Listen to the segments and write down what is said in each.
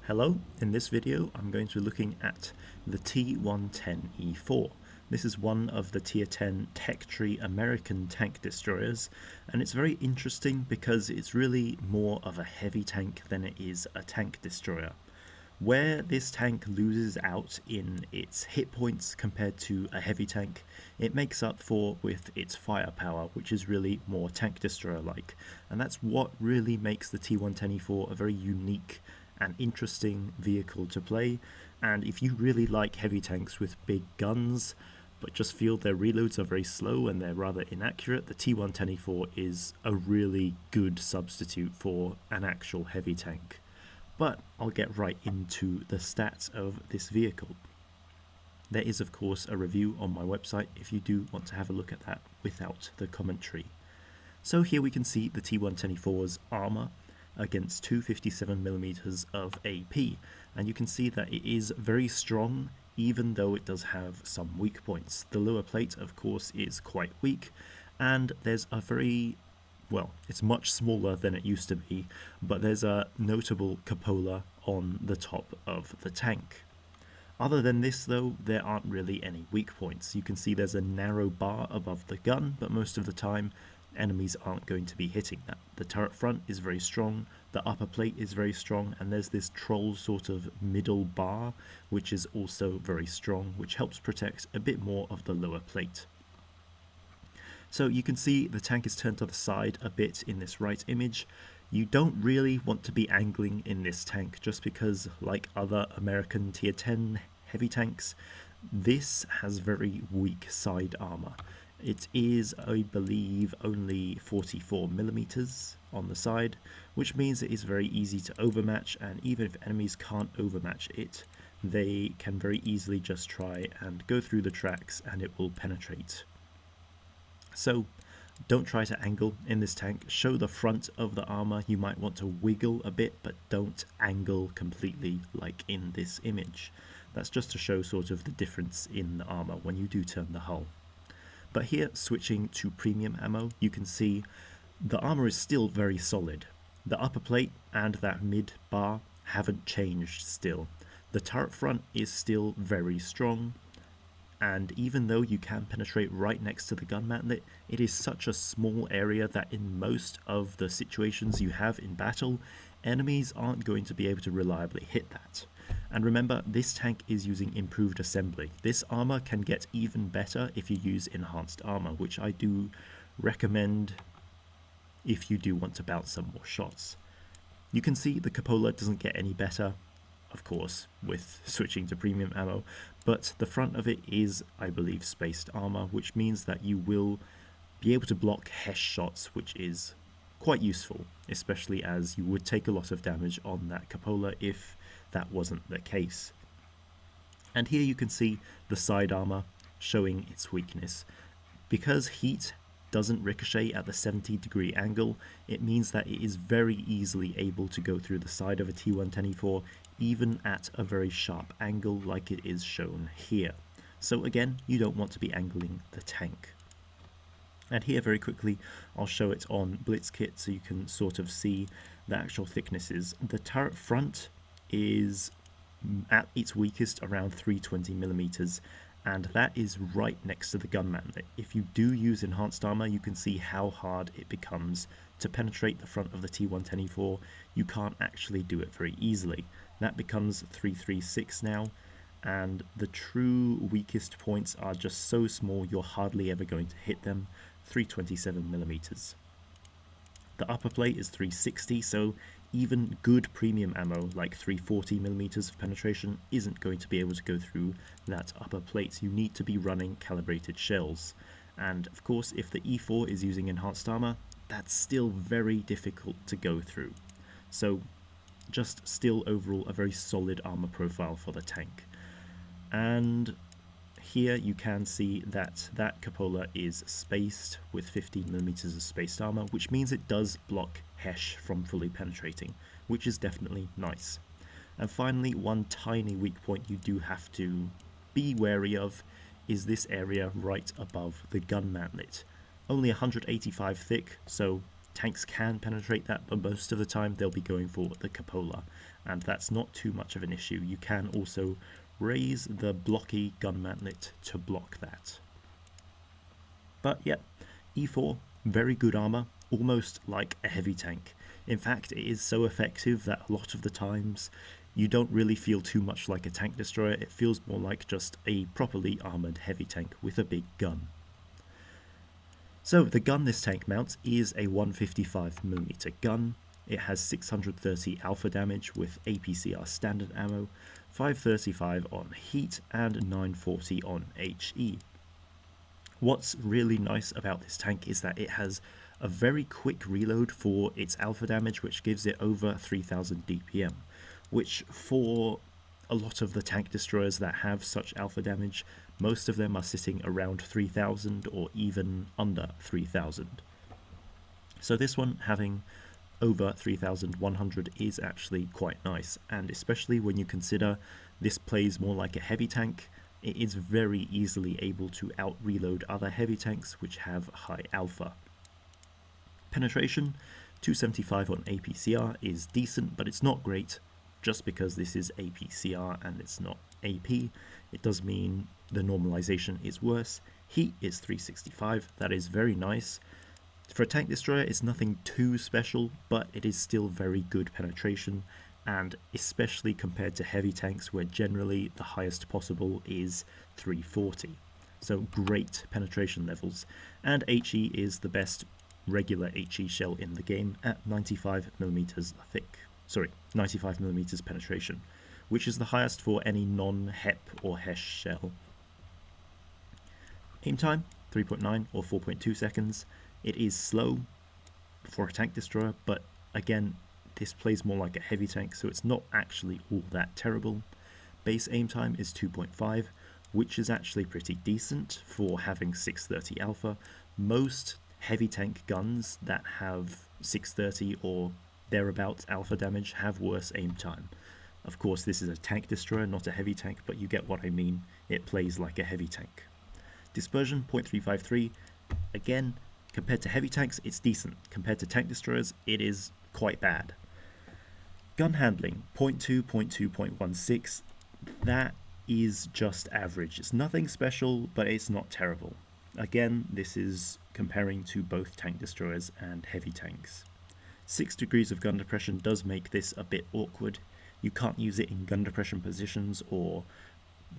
Hello, in this video I'm going to be looking at the T110E4. This is one of the Tier 10 Tech Tree American tank destroyers, and it's very interesting because it's really more of a heavy tank than it is a tank destroyer. Where this tank loses out in its hit points compared to a heavy tank, it makes up for with its firepower, which is really more tank destroyer like, and that's what really makes the T110E4 a very unique and interesting vehicle to play. And if you really like heavy tanks with big guns but just feel their reloads are very slow and they're rather inaccurate, the T110E4 is a really good substitute for an actual heavy tank. But I'll get right into the stats of this vehicle. There is of course a review on my website if you do want to have a look at that without the commentary. So here we can see the T110E4's armor against 257mm of AP, and you can see that it is very strong even though it does have some weak points. The lower plate of course is quite weak, and there's a very, well, it's much smaller than it used to be, but there's a notable cupola on the top of the tank. Other than this though, there aren't really any weak points. You can see there's a narrow bar above the gun, but most of the time enemies aren't going to be hitting that. The turret front is very strong, the upper plate is very strong, and there's this troll sort of middle bar which is also very strong, which helps protect a bit more of the lower plate. So you can see the tank is turned to the side a bit in this right image. You don't really want to be angling in this tank just because, like other American Tier 10 heavy tanks, this has very weak side armor. It is, I believe, only 44mm on the side, which means it is very easy to overmatch, and even if enemies can't overmatch it, they can very easily just try and go through the tracks and it will penetrate. So don't try to angle in this tank. Show the front of the armor. You might want to wiggle a bit, but don't angle completely like in this image. That's just to show sort of the difference in the armor when you do turn the hull. But here, switching to premium ammo, you can see the armor is still very solid. The upper plate and that mid bar haven't changed still. The turret front is still very strong, and even though you can penetrate right next to the gun mantlet, it is such a small area that in most of the situations you have in battle, enemies aren't going to be able to reliably hit that. And remember, this tank is using improved assembly. This armor can get even better if you use enhanced armor, which I do recommend if you do want to bounce some more shots. You can see the cupola doesn't get any better, of course, with switching to premium ammo, but the front of it is, I believe, spaced armor, which means that you will be able to block HESH shots, which is quite useful, especially as you would take a lot of damage on that cupola if that wasn't the case. And here you can see the side armor showing its weakness. Because heat doesn't ricochet at the 70-degree angle, it means that it is very easily able to go through the side of a T110E4 even at a very sharp angle like it is shown here. So again, you don't want to be angling the tank. And here very quickly I'll show it on Blitz kit so you can sort of see the actual thicknesses. The turret front is at its weakest around 320mm, and that is right next to the gun mantlet. If you do use enhanced armor, you can see how hard it becomes to penetrate the front of the T110E4. You can't actually do it very easily. That becomes 336 now, and the true weakest points are just so small you're hardly ever going to hit them. 327mm. The upper plate is 360, so even good premium ammo like 340mm of penetration isn't going to be able to go through that upper plate. You need to be running calibrated shells. And of course, if the E4 is using enhanced armor, that's still very difficult to go through. So just still overall a very solid armor profile for the tank. And here you can see that that cupola is spaced with 15mm of spaced armor, which means it does block HESH from fully penetrating, which is definitely nice. And finally, one tiny weak point you do have to be wary of is this area right above the gun mantlet. Only 185 thick, so Tanks can penetrate that, but most of the time they'll be going for the cupola, and that's not too much of an issue. You can also raise the blocky gun mantlet to block that. But yeah, E4, very good armor, almost like a heavy tank. In fact, it is so effective that a lot of the times you don't really feel too much like a tank destroyer. It feels more like just a properly armored heavy tank with a big gun. So the gun this tank mounts is a 155mm gun. It has 630 alpha damage with APCR standard ammo, 535 on heat and 940 on HE. What's really nice about this tank is that it has a very quick reload for its alpha damage, which gives it over 3000 DPM, which for a lot of the tank destroyers that have such alpha damage, most of them are sitting around 3000 or even under 3000. So this one having over 3100 is actually quite nice, and especially when you consider this plays more like a heavy tank, it is very easily able to out-reload other heavy tanks which have high alpha. Penetration, 275 on APCR is decent, but it's not great. Just because this is APCR and it's not AP, it does mean the normalization is worse. Heat is 365, that is very nice. For a tank destroyer, it's nothing too special, but it is still very good penetration, and especially compared to heavy tanks where generally the highest possible is 340. So great penetration levels, and HE is the best regular HE shell in the game at 95mm thick. 95mm penetration, which is the highest for any non-HEP or HESH shell. Aim time, 3.9 or 4.2 seconds. It is slow for a tank destroyer, but again, this plays more like a heavy tank, so it's not actually all that terrible. Base aim time is 2.5, which is actually pretty decent for having 630 alpha. Most heavy tank guns that have 630 or thereabouts alpha damage have worse aim time. Of course, this is a tank destroyer, not a heavy tank, but you get what I mean. It plays like a heavy tank. Dispersion, 0.353. Again, compared to heavy tanks, it's decent. Compared to tank destroyers, it is quite bad. Gun handling, 0.2, 0.2, 0.16. That is just average. It's nothing special, but it's not terrible. Again, this is comparing to both tank destroyers and heavy tanks. 6 degrees of gun depression does make this a bit awkward. You can't use it in gun depression positions or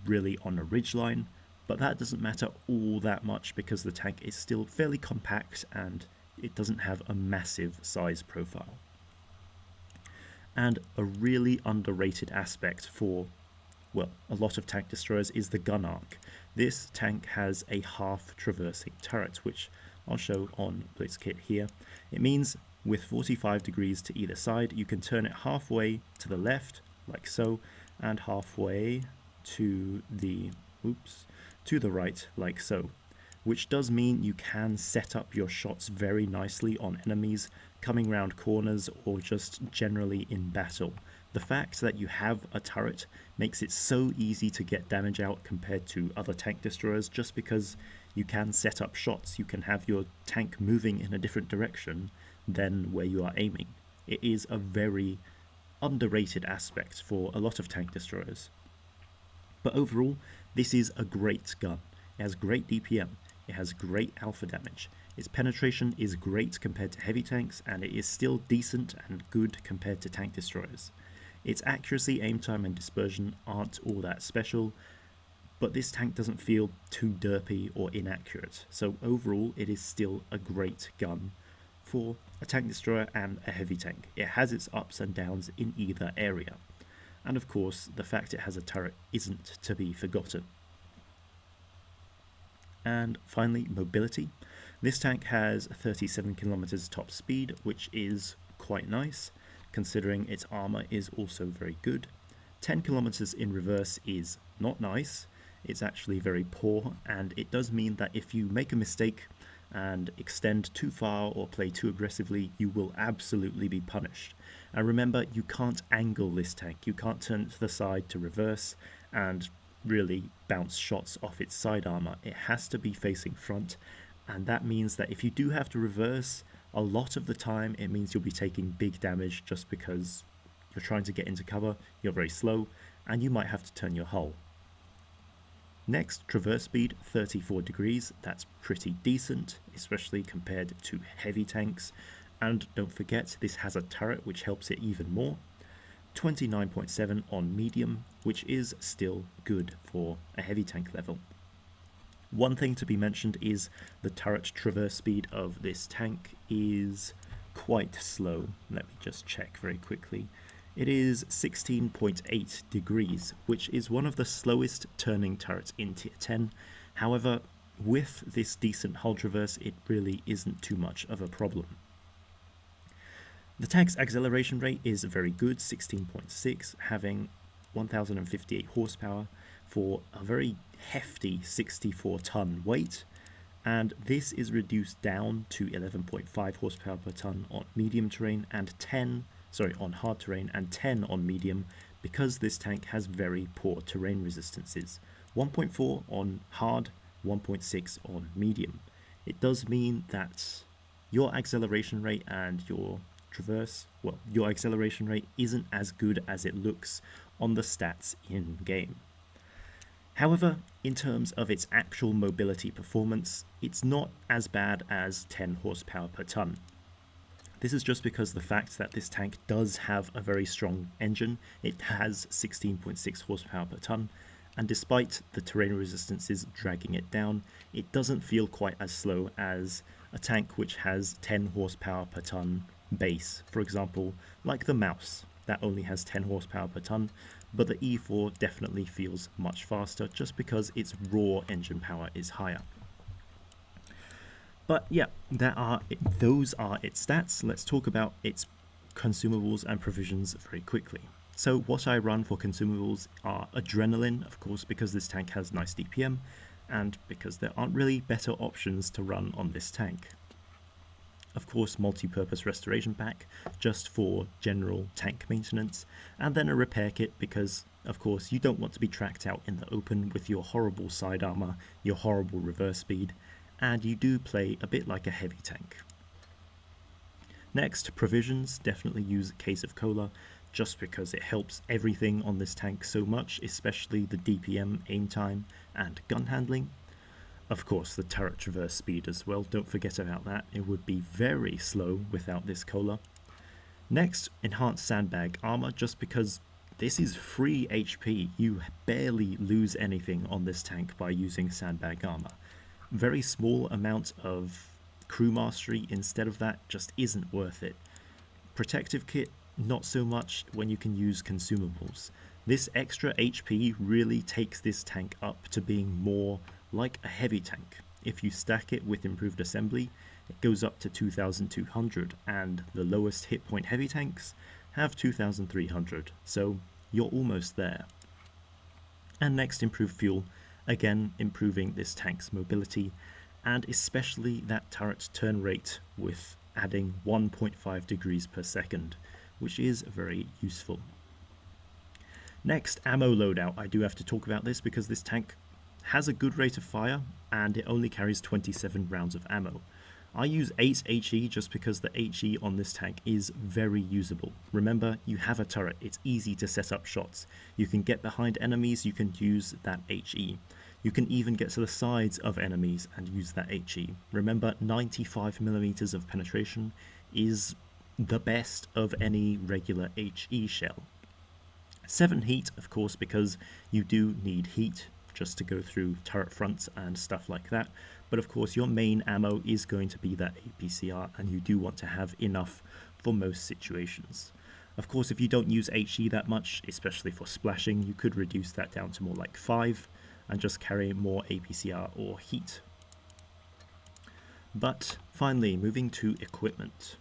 really on a ridgeline, but that doesn't matter all that much because the tank is still fairly compact and it doesn't have a massive size profile. And a really underrated aspect for, well, a lot of tank destroyers is the gun arc. This tank has a half traversing turret, which I'll show on Blitz kit here. It means with 45 degrees to either side, you can turn it halfway to the left, like so, and halfway to the right, like so, which does mean you can set up your shots very nicely on enemies coming round corners or just generally in battle. The fact that you have a turret makes it so easy to get damage out compared to other tank destroyers, just because you can set up shots, you can have your tank moving in a different direction than where you are aiming. It is a very underrated aspect for a lot of tank destroyers. But overall, this is a great gun. It has great DPM, it has great alpha damage, its penetration is great compared to heavy tanks, and it is still decent and good compared to tank destroyers. Its accuracy, aim time and dispersion aren't all that special, but this tank doesn't feel too derpy or inaccurate, so overall it is still a great gun for a tank destroyer and a heavy tank. It has its ups and downs in either area, and of course the fact it has a turret isn't to be forgotten. And finally, mobility. This tank has 37 kilometers top speed, which is quite nice considering its armor is also very good. 10 kilometers in reverse is not nice, it's actually very poor, and it does mean that if you make a mistake and extend too far or play too aggressively, you will absolutely be punished. And remember, you can't angle this tank, you can't turn it to the side to reverse and really bounce shots off its side armor. It has to be facing front, and that means that if you do have to reverse, A lot of the time it means you'll be taking big damage just because you're trying to get into cover, you're very slow, and you might have to turn your hull. Next, traverse speed, 34 degrees. That's pretty decent, especially compared to heavy tanks. And don't forget, this has a turret which helps it even more. 29.7 on medium, which is still good for a heavy tank level. One thing to be mentioned is the turret traverse speed of this tank is quite slow. Let me just check very quickly. It is 16.8 degrees, which is one of the slowest turning turrets in tier 10. However, with this decent hull traverse, it really isn't too much of a problem. The tank's acceleration rate is very good, 16.6, having 1058 horsepower for a very hefty 64-ton weight, and this is reduced down to 11.5 horsepower per ton on medium terrain and on hard terrain and 10 on medium, because this tank has very poor terrain resistances. 1.4 on hard, 1.6 on medium. It does mean that your acceleration rate and your your acceleration rate isn't as good as it looks on the stats in game. However, in terms of its actual mobility performance, it's not as bad as 10 horsepower per ton. This is just because the fact that this tank does have a very strong engine. It has 16.6 horsepower per ton, and despite the terrain resistances dragging it down, it doesn't feel quite as slow as a tank which has 10 horsepower per ton base. For example, like the Mouse, that only has 10 horsepower per ton, but the E4 definitely feels much faster just because its raw engine power is higher. But yeah, those are its stats. Let's talk about its consumables and provisions very quickly. So what I run for consumables are adrenaline, of course, because this tank has nice DPM, and because there aren't really better options to run on this tank. Of course, multi-purpose restoration pack, just for general tank maintenance, and then a repair kit because, of course, you don't want to be tracked out in the open with your horrible side armor, your horrible reverse speed, and you do play a bit like a heavy tank. Next, provisions. Definitely use a case of cola, just because it helps everything on this tank so much, especially the DPM, aim time, and gun handling. Of course, the turret traverse speed as well, don't forget about that. It would be very slow without this cola. Next, enhanced sandbag armor, just because this is free HP. You barely lose anything on this tank by using sandbag armor. Very small amount of crew mastery instead of that just isn't worth it. Protective kit, not so much when you can use consumables. This extra HP really takes this tank up to being more like a heavy tank. If you stack it with improved assembly, it goes up to 2200, and the lowest hit point heavy tanks have 2300, so you're almost there. And next, improved fuel, again improving this tank's mobility, and especially that turret's turn rate with adding 1.5 degrees per second, which is very useful. Next, ammo loadout. I do have to talk about this because this tank has a good rate of fire and it only carries 27 rounds of ammo. I use 8 HE just because the HE on this tank is very usable. Remember, you have a turret, it's easy to set up shots. You can get behind enemies, you can use that HE. You can even get to the sides of enemies and use that HE. Remember, 95mm of penetration is the best of any regular HE shell. 7 heat, of course, because you do need heat just to go through turret fronts and stuff like that. But of course, your main ammo is going to be that APCR, and you do want to have enough for most situations. Of course, if you don't use HE that much, especially for splashing, you could reduce that down to more like 5 and just carry more APCR or heat. But finally, moving to equipment.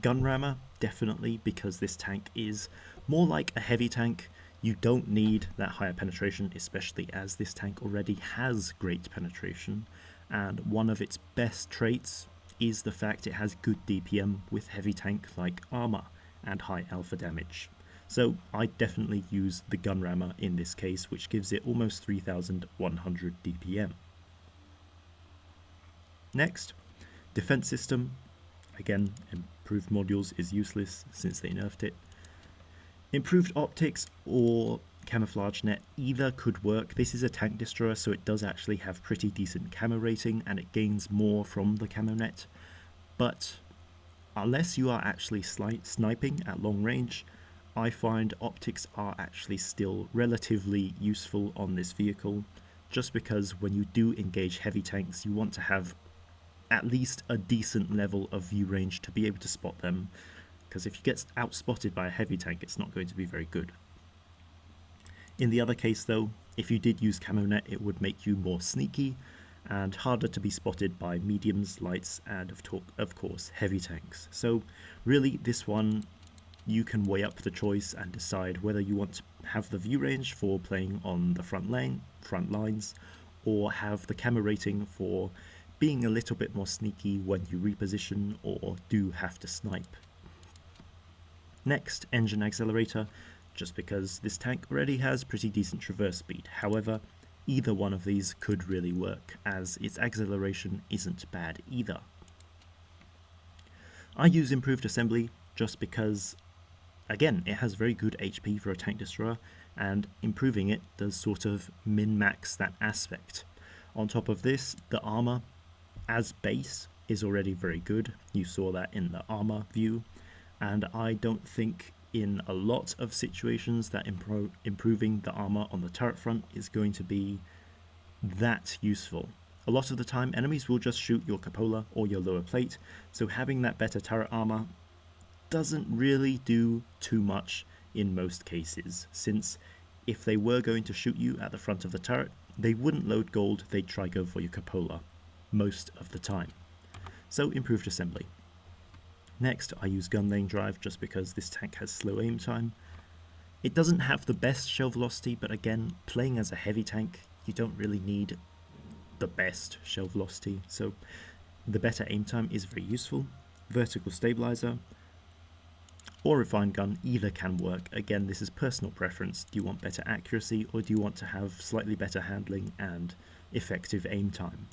Gun rammer, definitely, because this tank is more like a heavy tank. You don't need that higher penetration, especially as this tank already has great penetration, and one of its best traits is the fact it has good DPM with heavy tank like Armour and high alpha damage. So I definitely use the gun rammer in this case, which gives it almost 3100 DPM. Next, defense system. Again, improved modules is useless since they nerfed it. Improved optics or camouflage net, either could work. This is a tank destroyer, so it does actually have pretty decent camo rating and it gains more from the camo net. But unless you are actually sniping at long range, I find optics are actually still relatively useful on this vehicle, just because when you do engage heavy tanks, you want to have at least a decent level of view range to be able to spot them, because if you get outspotted by a heavy tank, it's not going to be very good. In the other case though, if you did use camo net, it would make you more sneaky and harder to be spotted by mediums, lights, and of course heavy tanks. So really this one, you can weigh up the choice and decide whether you want to have the view range for playing on the front lines, or have the camo rating for being a little bit more sneaky when you reposition or do have to snipe. Next, engine accelerator, just because this tank already has pretty decent traverse speed. However, either one of these could really work, as its acceleration isn't bad either. I use improved assembly just because, again, it has very good HP for a tank destroyer, and improving it does sort of min-max that aspect. On top of this, the armor as base is already very good. You saw that in the armor view, and I don't think in a lot of situations that improving the armor on the turret front is going to be that useful. A lot of the time enemies will just shoot your cupola or your lower plate, so having that better turret armor doesn't really do too much in most cases, since if they were going to shoot you at the front of the turret, they wouldn't load gold, they'd try go for your cupola most of the time. So improved assembly. Next, I use gun lane drive just because this tank has slow aim time. It doesn't have the best shell velocity, but again, playing as a heavy tank, you don't really need the best shell velocity, so the better aim time is very useful. Vertical stabilizer or refined gun, either can work. Again, this is personal preference. Do you want better accuracy, or do you want to have slightly better handling and effective aim time?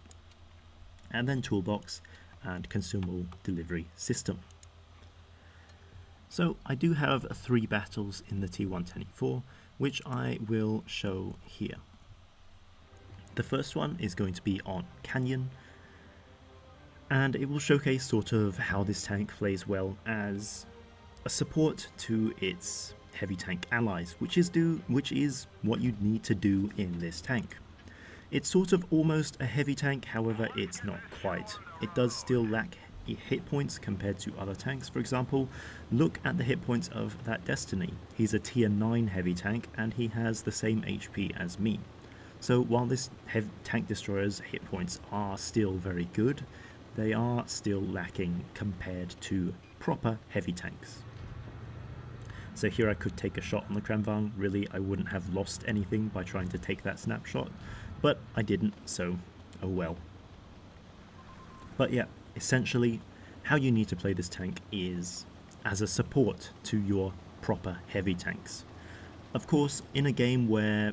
And then toolbox and consumable delivery system. So I do have 3 battles in the T110E4, which I will show here. The first one is going to be on Canyon, and it will showcase sort of how this tank plays well as a support to its heavy tank allies, which is what you need to do in this tank. It's sort of almost a heavy tank, however it's not quite. It does still lack hit points compared to other tanks. For example, look at the hit points of that Destiny. He's a tier 9 heavy tank and he has the same HP as me. So while this tank destroyer's hit points are still very good, they are still lacking compared to proper heavy tanks. So here I could take a shot on the Kranvang. Really, I wouldn't have lost anything by trying to take that snapshot, but I didn't, so oh well. But yeah, essentially how you need to play this tank is as a support to your proper heavy tanks. Of course, in a game where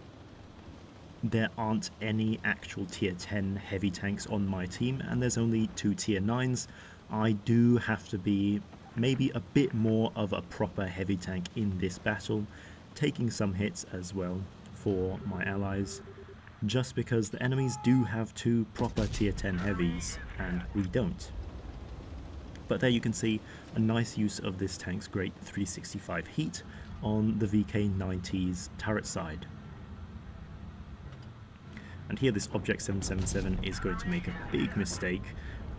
there aren't any actual tier 10 heavy tanks on my team and there's only 2 tier 9s, I do have to be maybe a bit more of a proper heavy tank in this battle, taking some hits as well for my allies, just because the enemies do have 2 proper tier 10 heavies and we don't. But there you can see a nice use of this tank's great 365 heat on the VK90's turret side. And here this Object 777 is going to make a big mistake,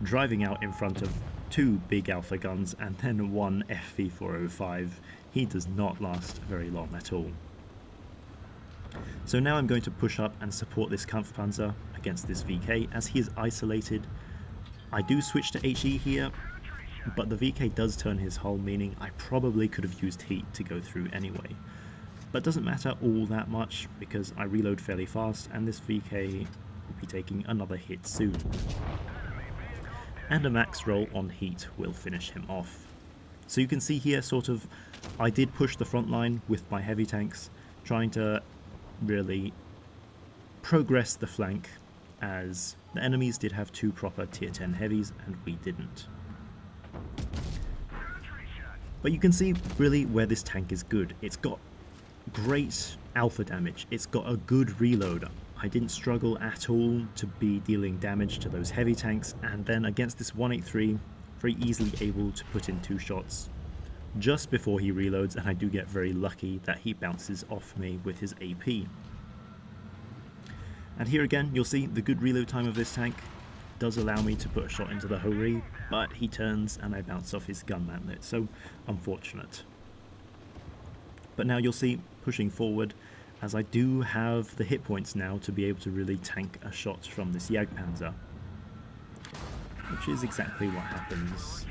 driving out in front of 2 big alpha guns and then 1 FV405. He does not last very long at all. So now I'm going to push up and support this Kampfpanzer against this VK as he is isolated. I do switch to HE here, but the VK does turn his hull, meaning I probably could have used heat to go through anyway. But doesn't matter all that much because I reload fairly fast and this VK will be taking another hit soon. And a max roll on heat will finish him off. So you can see here sort of I did push the front line with my heavy tanks, trying to really progress the flank as the enemies did have 2 proper tier 10 heavies and we didn't. But you can see really where this tank is good. It's got great alpha damage, it's got a good reload. I didn't struggle at all to be dealing damage to those heavy tanks, and then against this 183, very easily able to put in 2 shots just before he reloads, and I do get very lucky that he bounces off me with his AP. And here again, you'll see the good reload time of this tank does allow me to put a shot into the Hori, but he turns and I bounce off his gun mantlet, so unfortunate. But now you'll see, pushing forward, as I do have the hit points now to be able to really tank a shot from this Jagdpanzer, which is exactly what happens.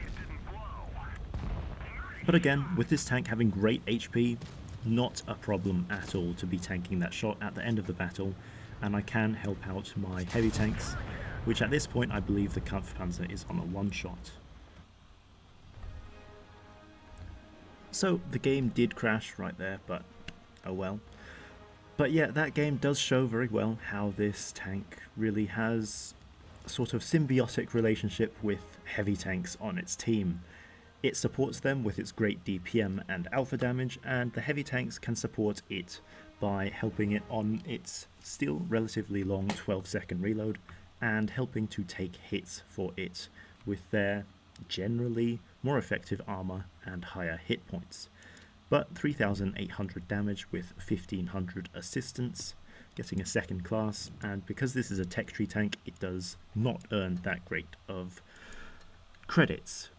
But again, with this tank having great HP, not a problem at all to be tanking that shot at the end of the battle, and I can help out my heavy tanks, which at this point I believe the Kampfpanzer is on a 1-shot. So the game did crash right there, but oh well. But yeah, that game does show very well how this tank really has a sort of symbiotic relationship with heavy tanks on its team. It supports them with its great DPM and alpha damage, and the heavy tanks can support it by helping it on its still relatively long 12-second reload and helping to take hits for it with their generally more effective armor and higher hit points. But 3,800 damage with 1,500 assistance, getting a 2nd class, and because this is a tech tree tank, it does not earn that great of credits.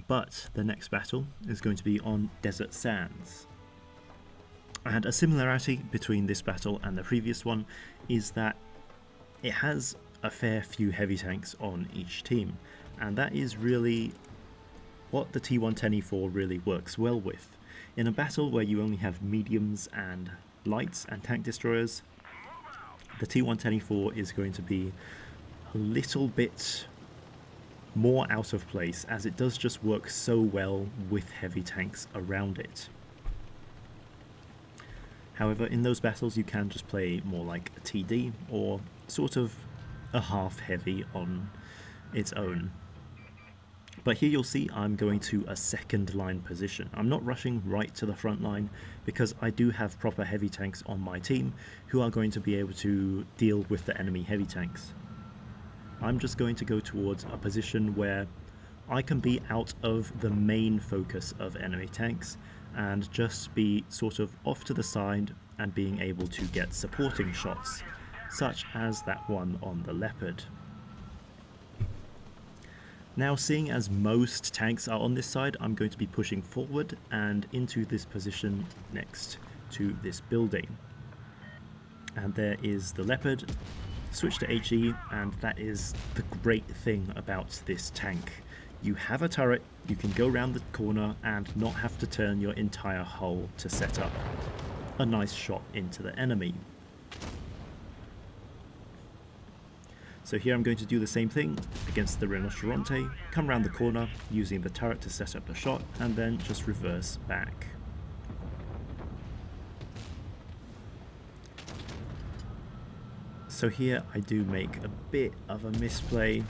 But the next battle is going to be on Desert Sands. And a similarity between this battle and the previous one is that it has a fair few heavy tanks on each team, and that is really what the T110E4 really works well with. In a battle where you only have mediums and lights and tank destroyers, the T110E4 is going to be a little bit more out of place, as it does just work so well with heavy tanks around it. However, in those battles you can just play more like a TD, or sort of a half heavy on its own. But here you'll see I'm going to a 2nd line position. I'm not rushing right to the front line because I do have proper heavy tanks on my team who are going to be able to deal with the enemy heavy tanks. I'm just going to go towards a position where I can be out of the main focus of enemy tanks and just be sort of off to the side and being able to get supporting shots, such as that one on the Leopard. Now, seeing as most tanks are on this side, I'm going to be pushing forward and into this position next to this building. And there is the Leopard. Switch to HE, and that is the great thing about this tank. You have a turret, you can go around the corner and not have to turn your entire hull to set up a nice shot into the enemy. So here I'm going to do the same thing against the Rinoceronte, come around the corner using the turret to set up a shot, and then just reverse back. So here I do make a bit of a misplay.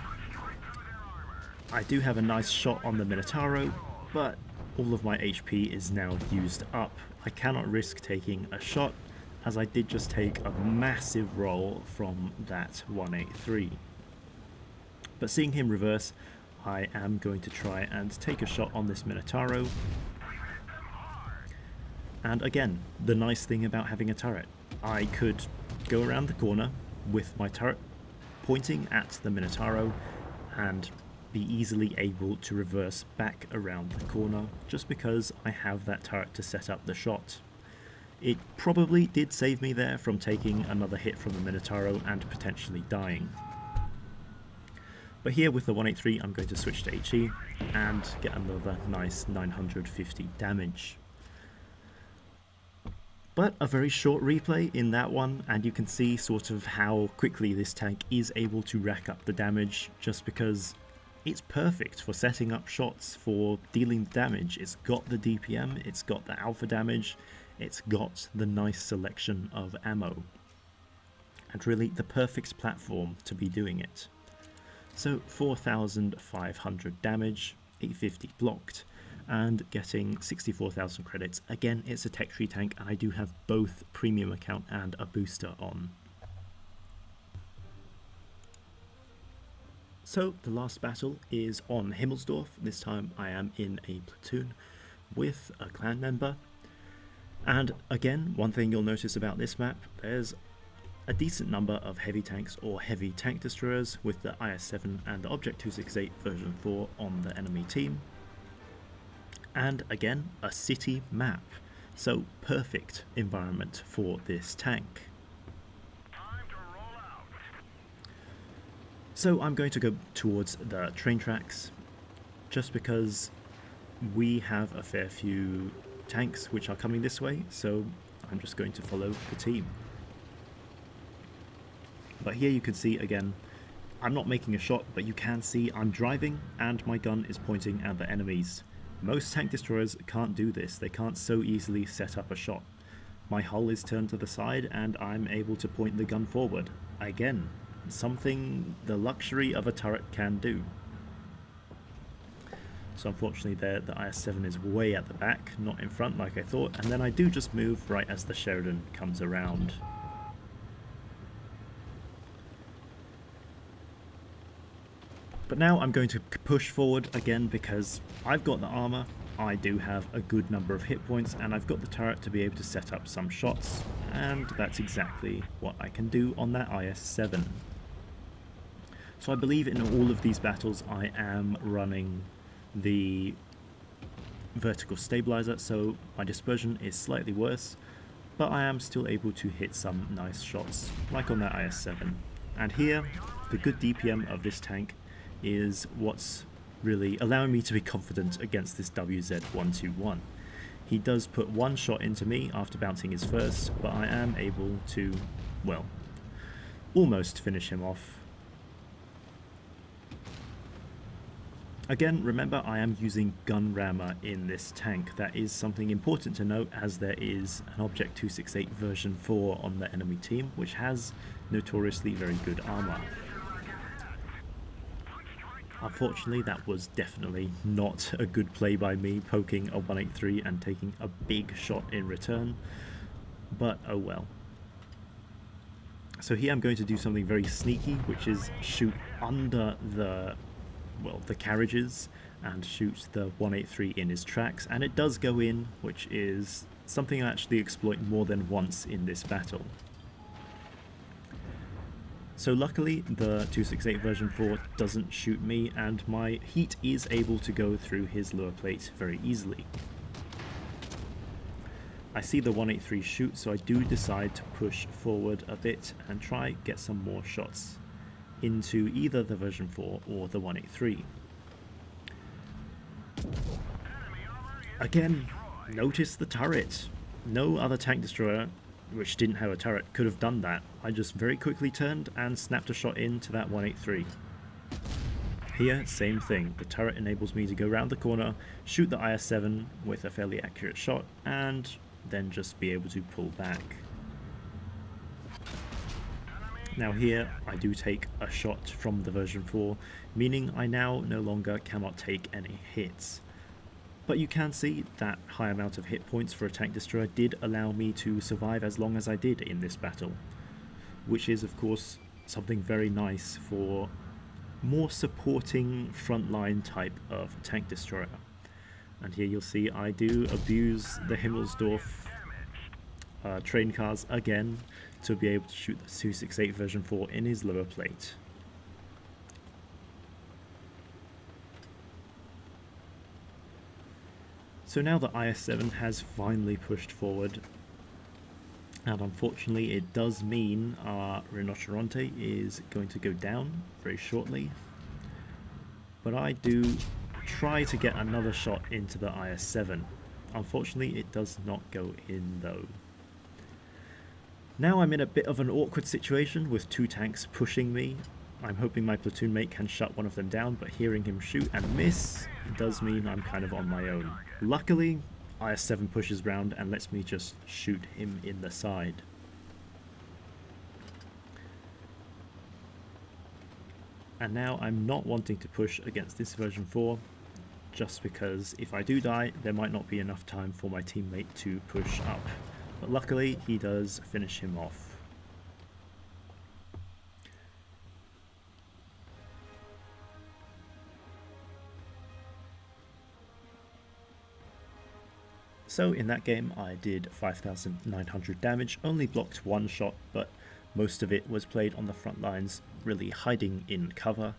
I do have a nice shot on the Minotauro, but all of my HP is now used up. I cannot risk taking a shot, as I did just take a massive roll from that 183. But seeing him reverse, I am going to try and take a shot on this Minotauro. And again, the nice thing about having a turret, I could go around the corner with my turret pointing at the Minotauro and be easily able to reverse back around the corner just because I have that turret to set up the shot. It probably did save me there from taking another hit from the Minotauro and potentially dying. But here with the 183 I'm going to switch to HE and get another nice 950 damage. But a very short replay in that one, and you can see sort of how quickly this tank is able to rack up the damage just because it's perfect for setting up shots, for dealing damage. It's got the DPM, it's got the alpha damage, it's got the nice selection of ammo, and really the perfect platform to be doing it. So 4,500 damage, 850 blocked. and getting 64,000 credits. Again, it's a tech tree tank, and I do have both premium account and a booster on. So the last battle is on Himmelsdorf. This time I am in a platoon with a clan member. And again, one thing you'll notice about this map, there's a decent number of heavy tanks or heavy tank destroyers with the IS-7 and the Object 268 version 4 on the enemy team. And again, a city map, so perfect environment for this tank. So I'm going to go towards the train tracks just because we have a fair few tanks which are coming this way, so I'm just going to follow the team. But here you can see again, I'm not making a shot, but you can see I'm driving and my gun is pointing at the enemies. Most tank destroyers can't do this, they can't so easily set up a shot. My hull is turned to the side and I'm able to point the gun forward. Again, something the luxury of a turret can do. So unfortunately there, the IS-7 is way at the back, not in front like I thought, and then I do just move right as the Sheridan comes around. But now I'm going to push forward again because I've got the armor, I do have a good number of hit points, and I've got the turret to be able to set up some shots, and that's exactly what I can do on that IS-7. So I believe in all of these battles I am running the vertical stabilizer, so my dispersion is slightly worse, but I am still able to hit some nice shots, like on that IS-7. And here, the good DPM of this tank is what's really allowing me to be confident against this WZ-121. He does put one shot into me after bouncing his first, but I am able to, well, almost finish him off. Again, remember I am using gun rammer in this tank. That is something important to note, as there is an Object 268 version 4 on the enemy team, which has notoriously very good armor. Unfortunately, that was definitely not a good play by me, poking a 183 and taking a big shot in return, but oh well. So here I'm going to do something very sneaky, which is shoot under the carriages and shoot the 183 in his tracks, and it does go in, which is something I actually exploit more than once in this battle. So luckily the 268 version 4 doesn't shoot me, and my heat is able to go through his lower plate very easily. I see the 183 shoot, so I do decide to push forward a bit and try get some more shots into either the version 4 or the 183. Again, notice the turret. No other tank destroyer which didn't have a turret could have done that. I just very quickly turned and snapped a shot into that 183. Here, same thing. The turret enables me to go around the corner, shoot the IS-7 with a fairly accurate shot, and then just be able to pull back. Now here, I do take a shot from the version 4, meaning I now no longer cannot take any hits. But you can see that high amount of hit points for a tank destroyer did allow me to survive as long as I did in this battle, which is of course something very nice for more supporting frontline type of tank destroyer. And here you'll see I do abuse the Himmelsdorf train cars again to be able to shoot the 268 version 4 in his lower plate. So now the IS-7 has finally pushed forward, and unfortunately it does mean our Rinoceronte is going to go down very shortly. But I do try to get another shot into the IS-7. Unfortunately it does not go in though. Now I'm in a bit of an awkward situation with two tanks pushing me. I'm hoping my platoon mate can shut one of them down, but hearing him shoot and miss does mean I'm kind of on my own. Luckily, IS-7 pushes round and lets me just shoot him in the side. And now I'm not wanting to push against this version 4, just because if I do die, there might not be enough time for my teammate to push up. But luckily, he does finish him off. So in that game I did 5,900 damage, only blocked one shot, but most of it was played on the front lines, really hiding in cover.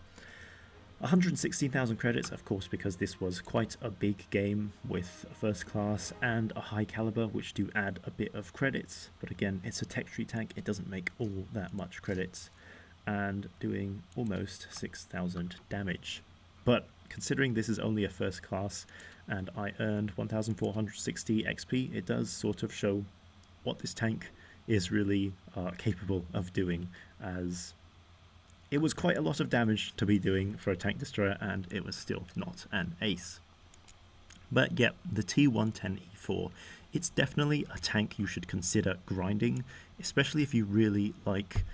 116,000 credits, of course, because this was quite a big game with first class and a high caliber, which do add a bit of credits. But again, it's a tech tree tank, it doesn't make all that much credits, and doing almost 6,000 damage. But considering this is only a first class and I earned 1,460 XP, it does sort of show what this tank is really capable of doing, as it was quite a lot of damage to be doing for a tank destroyer and it was still not an ace. But yep, the T110E4, it's definitely a tank you should consider grinding, especially if you really like,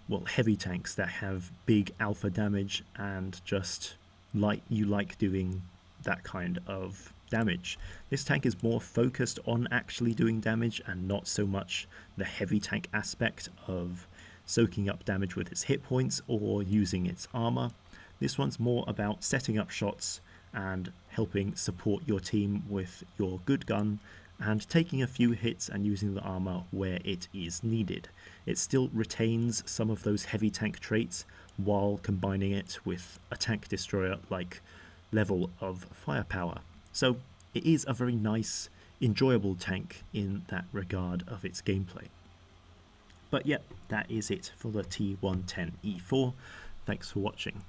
well, heavy tanks that have big alpha damage and just you like doing that kind of damage. This tank is more focused on actually doing damage and not so much the heavy tank aspect of soaking up damage with its hit points or using its armor. This one's more about setting up shots and helping support your team with your good gun and taking a few hits and using the armor where it is needed. It still retains some of those heavy tank traits while combining it with a tank destroyer like level of firepower. So it is a very nice, enjoyable tank in that regard of its gameplay. But yep, that is it for the T110E4. Thanks for watching.